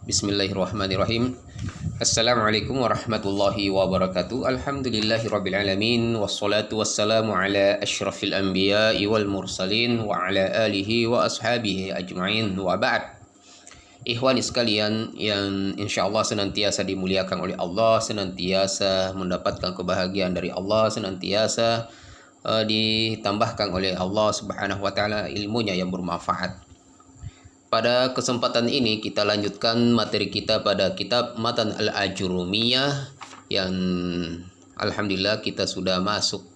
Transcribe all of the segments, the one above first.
Bismillahirrahmanirrahim. Assalamualaikum warahmatullahi wabarakatuh. Alhamdulillahirabbil alamin wassalatu wassalamu ala asyrafil anbiya'i wal mursalin wa ala alihi wa ashabihi ajma'in wa ba'd. Ikhwani sekalian yang insyaallah senantiasa dimuliakan oleh Allah, senantiasa mendapatkan kebahagiaan dari Allah, senantiasa ditambahkan oleh Allah Subhanahu wa taala ilmunya yang bermanfaat. Pada kesempatan ini kita lanjutkan materi kita pada kitab Matan Al-Ajurumiyah yang alhamdulillah kita sudah masuk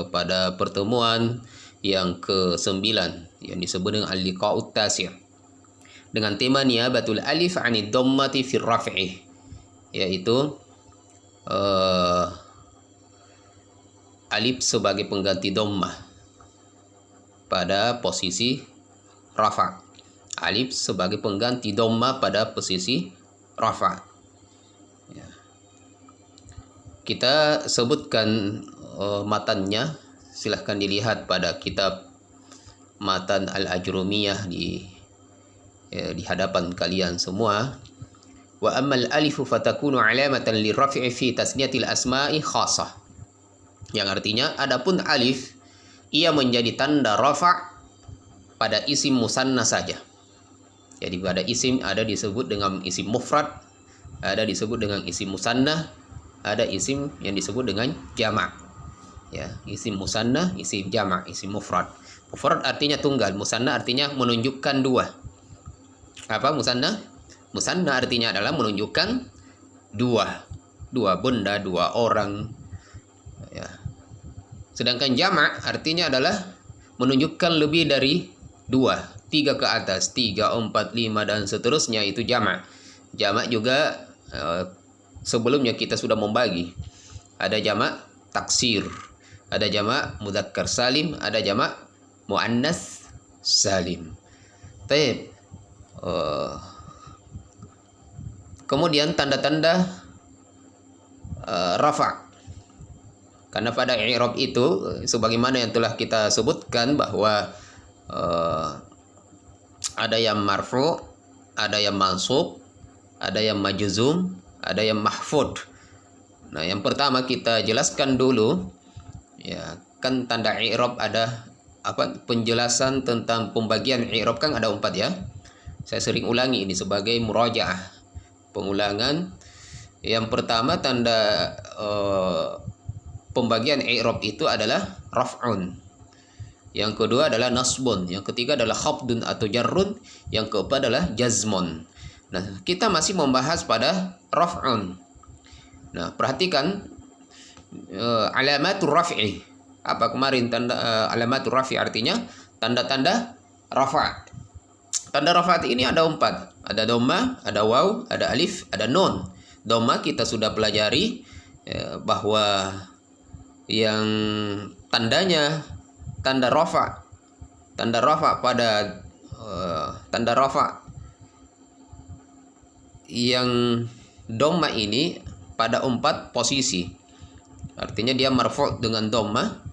pada pertemuan yang ke-9 yang disebut dengan Al-Liqa'ut Tasi' dengan tema niyabatul alif 'anid dhammati fir raf'i, yaitu alif sebagai pengganti dhammah pada posisi rafa'. Alif sebagai pengganti dhamma pada posisi rafa. Ya. Kita sebutkan matannya, silahkan dilihat pada kitab Matan Al-Ajurumiyah di hadapan kalian semua. Wa ammal alifu fatakunu alamatan lirraf'i fi tasniyatil asma'i khassah. Yang artinya adapun alif ia menjadi tanda rafa' pada isim musanna saja. Jadi pada isim ada disebut dengan isim mufrad, ada disebut dengan isim musanna, ada isim yang disebut dengan jamak. Ya, isim musanna, isim jamak, isim mufrad. Mufrad artinya tunggal, musanna artinya menunjukkan dua. Apa musanna? Musanna artinya adalah menunjukkan dua benda, dua orang. Ya. Sedangkan jamak artinya adalah menunjukkan lebih dari dua. 3 ke atas, 3, 4, 5 dan seterusnya, itu jamak. Jamak juga sebelumnya kita sudah membagi. Ada jamak taksir, ada jamak mudzakkar salim, ada jamak muannas salim. Baik. Kemudian tanda-tanda rafa'. Karena pada i'rab itu sebagaimana yang telah kita sebutkan bahwa ada yang marfu', ada yang mansub, ada yang majzum, ada yang mahfud. Nah, yang pertama kita jelaskan dulu, ya kan tanda i'rab ada apa, penjelasan tentang pembagian i'rab kan ada 4 ya. Saya sering ulangi ini sebagai murajaah, pengulangan. Yang pertama tanda pembagian i'rab itu adalah raf'un. Yang kedua adalah nasbun, yang ketiga adalah khafdun atau jarrun, yang keempat adalah jazmun. Nah, kita masih membahas pada raf'un. Nah, perhatikan alamatur raf'i. Apa kemarin tanda alamatur raf'i artinya tanda-tanda rafa'. Tanda rafa' ini ada 4. Ada dhamma, ada waw, ada alif, ada nun. Dhamma kita sudah pelajari bahwa yang tandanya tanda rafa pada tanda rafa yang dhamma ini pada 4 posisi. Artinya dia marfu' dengan dhamma.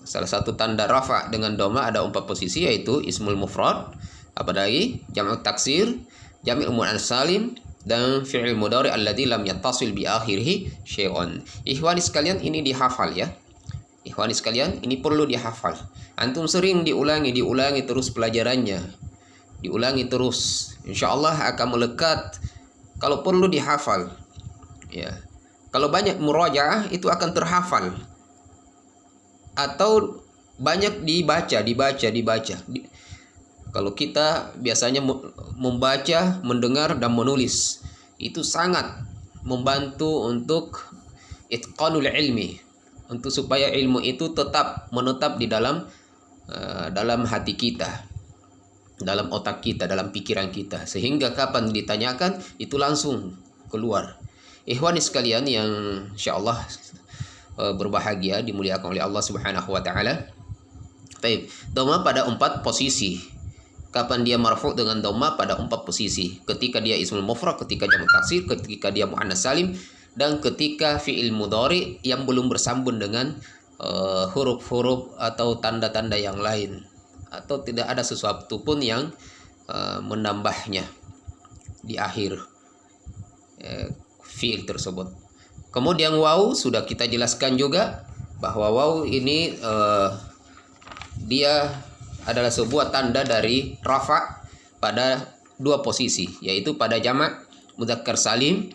Salah satu tanda rafa' dengan dhamma ada 4 posisi, yaitu ismul mufrad, apa lagi? Jam'ut taksir, jam'ul muannas salim, dan fi'il mudhari alladzi lam yattasil bi akhirih syai'un. Ikhwani sekalian, ini dihafal ya. Ikhwani sekalian, ini perlu dihafal. Antum sering diulangi terus pelajarannya. Diulangi terus. Insyaallah akan melekat. Kalau perlu dihafal. Ya. Kalau banyak murajaah itu akan terhafal. Atau banyak dibaca. Kalau kita biasanya membaca, mendengar dan menulis, itu sangat membantu untuk itqanul ilmi. Untuk supaya ilmu itu menetap di dalam hati kita, dalam otak kita, dalam pikiran kita, sehingga kapan ditanyakan itu langsung keluar. Ikhwani sekalian yang insyaallah berbahagia, dimuliakan oleh Allah Subhanahu wa taala. Baik, dhamma pada 4 posisi. Kapan dia marfu' dengan dhamma? Pada 4 posisi. Ketika dia ismul mufrad, ketika jamak taksir, ketika dia muannas salim, dan ketika fi'il mudhari yang belum bersambung dengan huruf-huruf atau tanda-tanda yang lain, atau tidak ada sesuatu pun yang menambahnya. di akhir fi'il tersebut. Kemudian waw sudah kita jelaskan juga bahwa waw ini dia adalah sebuah tanda dari rafa pada dua posisi, yaitu pada jamak mudzakkar salim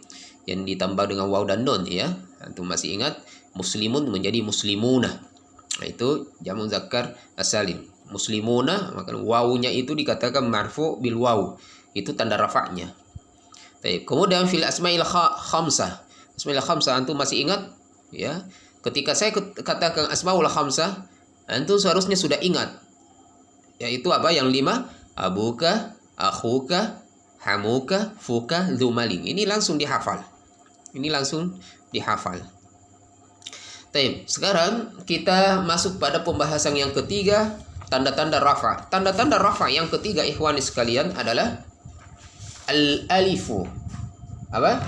yang ditambah dengan waw dan nun ya. Antum masih ingat muslimun menjadi muslimuna. Nah, itu jamak mudzakkar salim. Muslimuna, maka wawunya itu dikatakan marfu bil waw. Itu tanda rafa'nya. Baik, kemudian fil asmail khamsah. Asmaul khamsah antum masih ingat ya? Ketika saya katakan asmaul khamsah, antum seharusnya sudah ingat. Yaitu apa? Yang 5, abuka, akhuka, hamuka, fuka, dzumaling. Ini langsung dihafal. Baik, sekarang kita masuk pada pembahasan yang ketiga, tanda-tanda rafa. Tanda-tanda rafa yang ketiga ikhwani sekalian adalah al-alifu. Apa?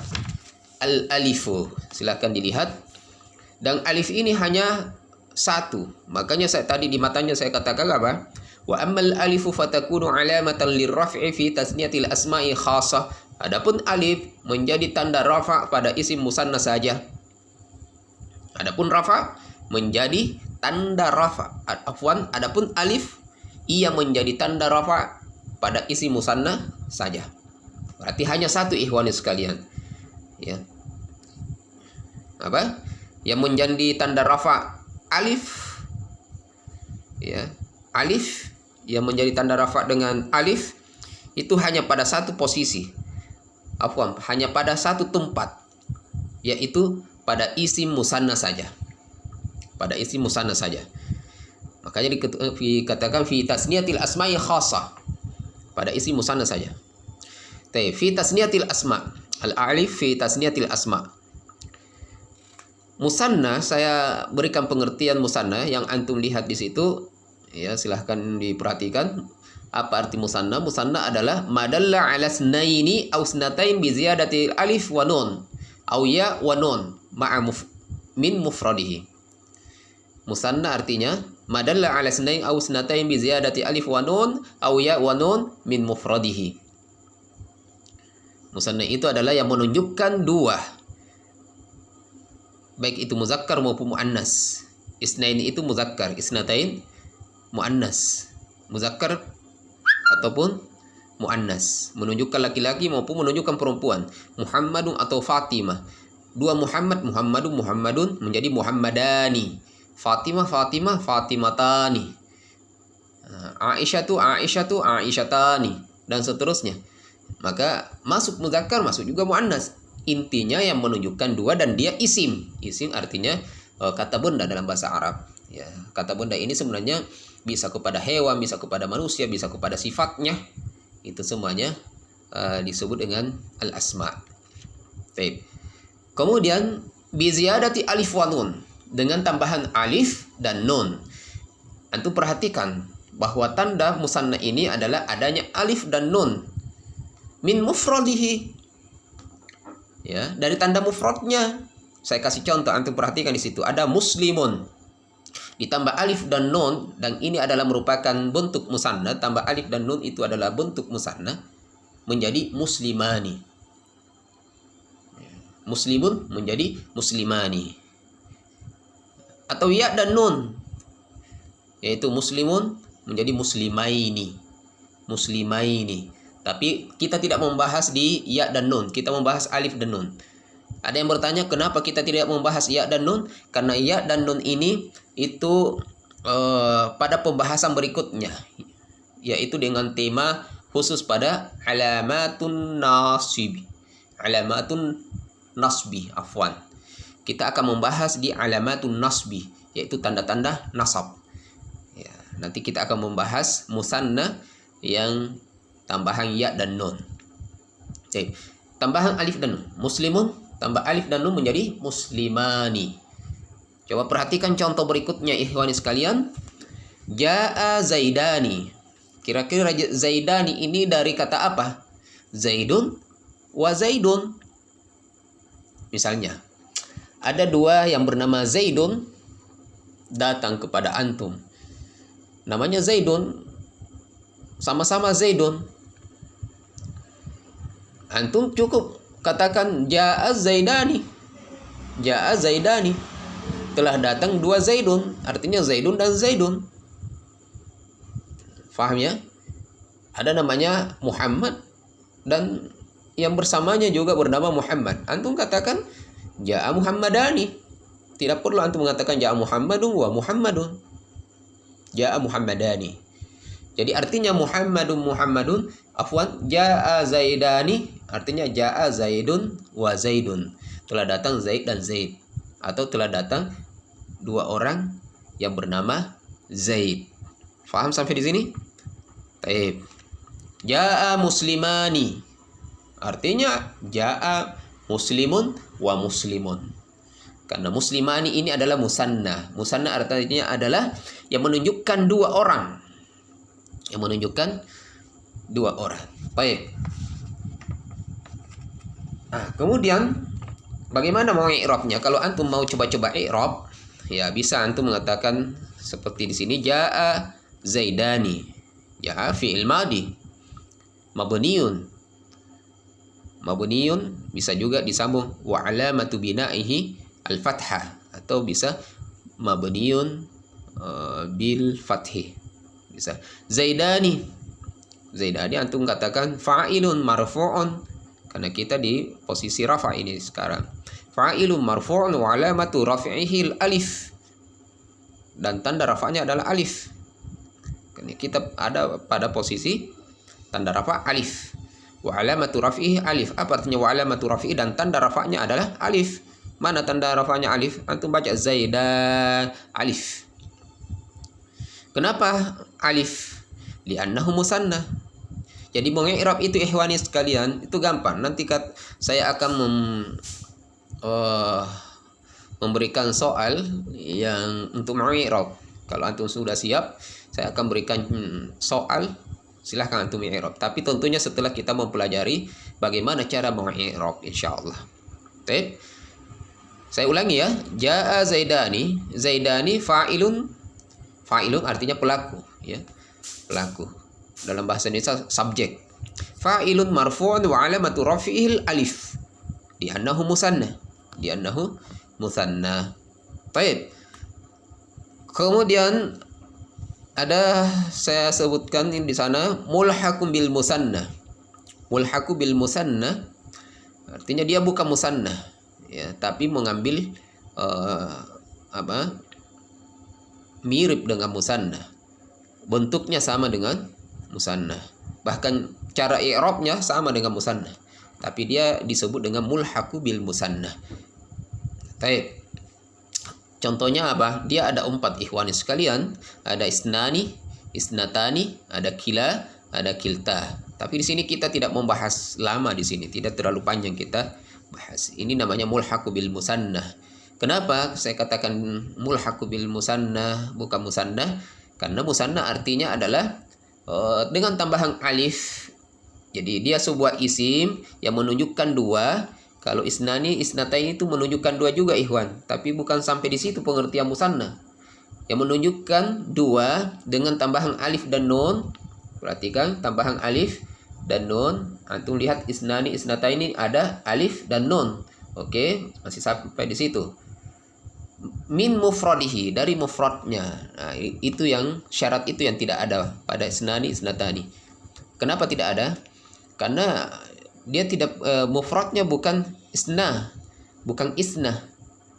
Al-alifu, silahkan dilihat. Dan alif ini hanya satu. Makanya tadi di matanya saya katakan apa? Wa ammal alifu fatakunu alamatan lirraf'i fi tasniyatil asma'i khassah. Adapun alif menjadi tanda rafa pada isim musanna saja. Adapun rafa menjadi tanda rafa. Adapun alif ia menjadi tanda rafa pada isim musanna saja. Berarti hanya satu ikhwani sekalian. Ya. Apa? Yang menjadi tanda rafa alif. Ya. Alif yang menjadi tanda rafa dengan alif itu hanya pada satu posisi. Hanya pada satu tempat, yaitu pada isim musanna saja. Pada isim musanna saja. Makanya dikatakan fi tasniyatil asma'i khassah. Pada isim musanna saja. Fi tasniyatil asma. Al-alif fi tasniyatil asma. Musanna, saya berikan pengertian musanna yang antum lihat di situ. Ya, silahkan diperhatikan. Apa arti musanna? Musanna adalah madalla ala snaini aw snatain bi ziyadati alif wa nun aw ya wa nun ma'a min mufradihi. Musanna artinya madalla ala snain aw snatain bi ziyadati alif wa nun aw ya wa nun min mufradihi. Musanna itu adalah yang menunjukkan dua, baik itu muzakkar maupun muannas. Isnain itu muzakkar, isnatain muannas. Muzakkar ataupun muannas, menunjukkan laki-laki maupun menunjukkan perempuan. Muhammadun atau Fatimah. Dua Muhammad, Muhammadun, Muhammadun menjadi Muhammadani. Fatimah, Fatimah, Fatimatani. Aisyatu, Aisyatu, Aisyatani, dan seterusnya. Maka masuk muzakkar, masuk juga muannas. Intinya yang menunjukkan dua dan dia isim. Isim artinya kata benda dalam bahasa Arab. Ya, kata benda ini sebenarnya bisa kepada hewan, bisa kepada manusia, bisa kepada sifatnya. Itu semuanya disebut dengan al-asma. Baik. Kemudian bi ziyadati alif wa nun, dengan tambahan alif dan nun. Antum perhatikan bahwa tanda musanna ini adalah adanya alif dan nun min mufradihi. Ya, dari tanda mufradnya. Saya kasih contoh, antum perhatikan di situ ada muslimun. Ditambah alif dan nun, dan ini adalah merupakan bentuk musanna. Tambah alif dan nun itu adalah bentuk musanna, menjadi muslimani. Muslimun menjadi muslimani. Atau ya dan nun, yaitu muslimun menjadi muslimaini. Muslimaini. Tapi kita tidak membahas di ya dan nun, kita membahas alif dan nun. Ada yang bertanya kenapa kita tidak membahas ya dan nun? Karena ya dan nun ini itu pada pembahasan berikutnya, yaitu dengan tema khusus pada alamatun nasbi. Alamatun nasbi, afwan. Kita akan membahas di alamatun nasbi, yaitu tanda-tanda nasab. Ya, nanti kita akan membahas musanna yang tambahan ya dan nun. Oke. Tambahan alif dan nun. Muslimun tambah alif dan nun menjadi muslimani. Coba perhatikan contoh berikutnya ikhwani sekalian. Ja'a Zaidani. Kira-kira Zaidani ini dari kata apa? Zaidun wa Zaidun. Misalnya, ada dua yang bernama Zaidun datang kepada antum. Namanya Zaidun, sama-sama Zaidun. Antum cukup katakan Ja'a Zaidani. Ja'a Zaidani. Telah datang 2 Zaidun. Artinya Zaidun dan Zaidun. Faham ya? Ada namanya Muhammad dan yang bersamanya juga bernama Muhammad. Antum katakan Ja'a Muhammadani. Tidak perlu antum mengatakan Ja'a Muhammadun wa Muhammadun. Ja'a Muhammadani. Jadi artinya Muhammadun, afwan, Ja'a Zaidani, artinya Ja'a Zaidun wa Zaidun. Telah datang Zaid dan Zaid. Atau telah datang 2 orang yang bernama Zaid. Faham sampai di sini? Baik. Ja'a muslimani. Artinya Ja'a muslimun wa muslimun. Karena muslimani ini adalah musanna. Musanna artinya adalah yang menunjukkan 2 orang. Yang menunjukkan 2 orang. Baik. Nah, kemudian bagaimana mau i'rabnya? Kalau antum mau coba-coba i'rab, ya bisa antum mengatakan seperti di sini Ja'a Zaidani. Ja'a fi'il madi. Mabniun. Mabniun bisa juga disambung wa alamatu bina'ihi al-fathah, atau bisa mabniun bil fathi. Bisa Zaidani. Zaidani antum katakan fa'ilun marfu'un, karena kita di posisi rafa ini sekarang. Fa'ilun marfu'un wa alamatu raf'ihi al-alif, dan tanda rafa'nya adalah alif. Karena kita ada pada posisi tanda rafa alif. Wa alamatu raf'ihi alif. Apa artinya wa alamatu raf'ihi? Dan tanda rafa'nya adalah alif. Mana tanda rafa'nya alif? Antum baca Zaidan alif. Kenapa alif? Li'annahu musanna. Jadi mengi'rab itu ikhwani sekalian itu gampang. Nanti saya akan memberikan soal yang untuk mengi'rab. Kalau antum sudah siap, saya akan berikan soal. Silahkan antum i'rab. Tapi tentunya setelah kita mempelajari bagaimana cara mengi'rab insyaallah. Baik. Saya ulangi ya. Ja'a Zaidani. Zaidani fa'ilun. Fa'ilun artinya pelaku, ya. Pelaku. Dalam bahasa Indonesia subjek. Fa'ilun marfu'un wa alamatu raf'ihil alif. Li'annahu musanna. Li'annahu musanna. Baik. Kemudian ada saya sebutkan di sana mulhaqun bil musanna. Mulhaqu bil musanna artinya dia bukan musanna, ya, tapi mengambil mirip dengan musanna. Bentuknya sama dengan musanna. Bahkan cara i'rabnya sama dengan musanna. Tapi dia disebut dengan mulhaqu bil musanna. Baik. Contohnya apa? Dia ada 4 ikhwani sekalian. Ada isnani, isnatani, ada kila, ada kilta. Tapi di sini kita tidak membahas lama di sini. Tidak terlalu panjang kita bahas. Ini namanya mulhaqu bil musanna. Kenapa saya katakan mulhaqu bil musanna bukan musanna? Karena musanna artinya adalah dengan tambahan alif. Jadi dia sebuah isim yang menunjukkan 2. Kalau isnani, isnataini itu menunjukkan 2 juga ikhwan. Tapi bukan sampai di situ pengertian musanna. Yang menunjukkan 2 dengan tambahan alif dan nun. Perhatikan tambahan alif dan nun. Antum lihat isnani, isnataini ada alif dan nun. Oke, masih sampai di situ. Min mufradihi, dari mufradnya. Nah, itu yang syarat itu yang tidak ada pada isnani, isnatani. Kenapa tidak ada? Karena dia tidak mufradnya bukan isna, bukan isna.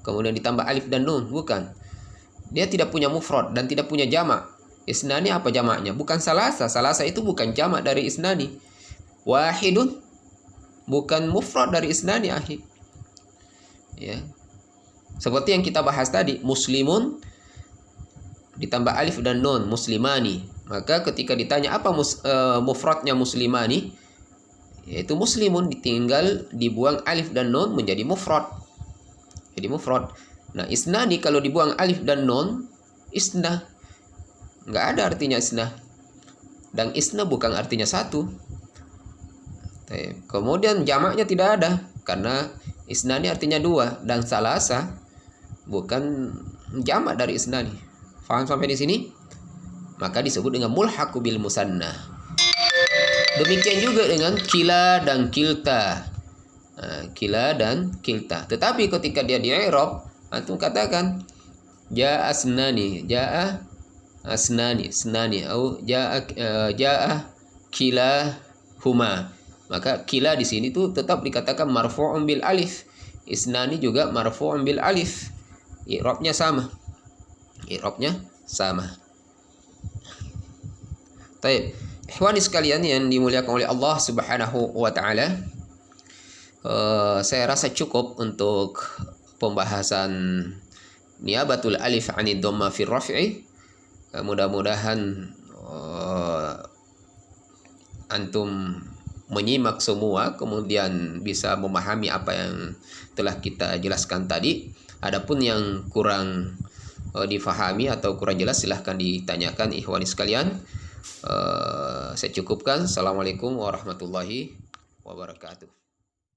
Kemudian ditambah alif dan nun, bukan. Dia tidak punya mufrad dan tidak punya jamak. Isnani apa jamaknya? Bukan salasa. Salasa itu bukan jamak dari isnani. Wahidun bukan mufrad dari isnani ahid. Ya. Seperti yang kita bahas tadi, muslimun ditambah alif dan nun, muslimani. Maka ketika ditanya apa mufradnya muslimani, yaitu muslimun, tinggal dibuang alif dan nun menjadi mufrad. Jadi mufrad. Nah, isnani kalau dibuang alif dan nun, isna. Nggak ada artinya isna. Dan isna bukan artinya 1. Kemudian jamaknya tidak ada. Karena isnani artinya 2. Dan salasa bukan jamak dari isnani. Faham sampai di sini? Maka disebut dengan mulhaqu bil musanna. Demikian juga dengan kila dan kilta. Kila dan kilta. Tetapi ketika dia di i'rab, antum katakan jaa asnani, jaa asnani, senani, atau jaa kila huma. Maka kila di sini tuh tetap dikatakan marfu'un bil alif. Isnani juga marfu'un bil alif. I'rabnya sama. I'rabnya sama. Baik, ikhwani sekalian yang dimuliakan oleh Allah Subhanahu wa taala. Saya rasa cukup untuk pembahasan niyabatul alif 'anid dhamma fi raf'i. Mudah-mudahan antum menyimak semua, kemudian bisa memahami apa yang telah kita jelaskan tadi. Adapun yang kurang difahami atau kurang jelas, silahkan ditanyakan ikhwani sekalian. Saya cukupkan. Assalamualaikum warahmatullahi wabarakatuh.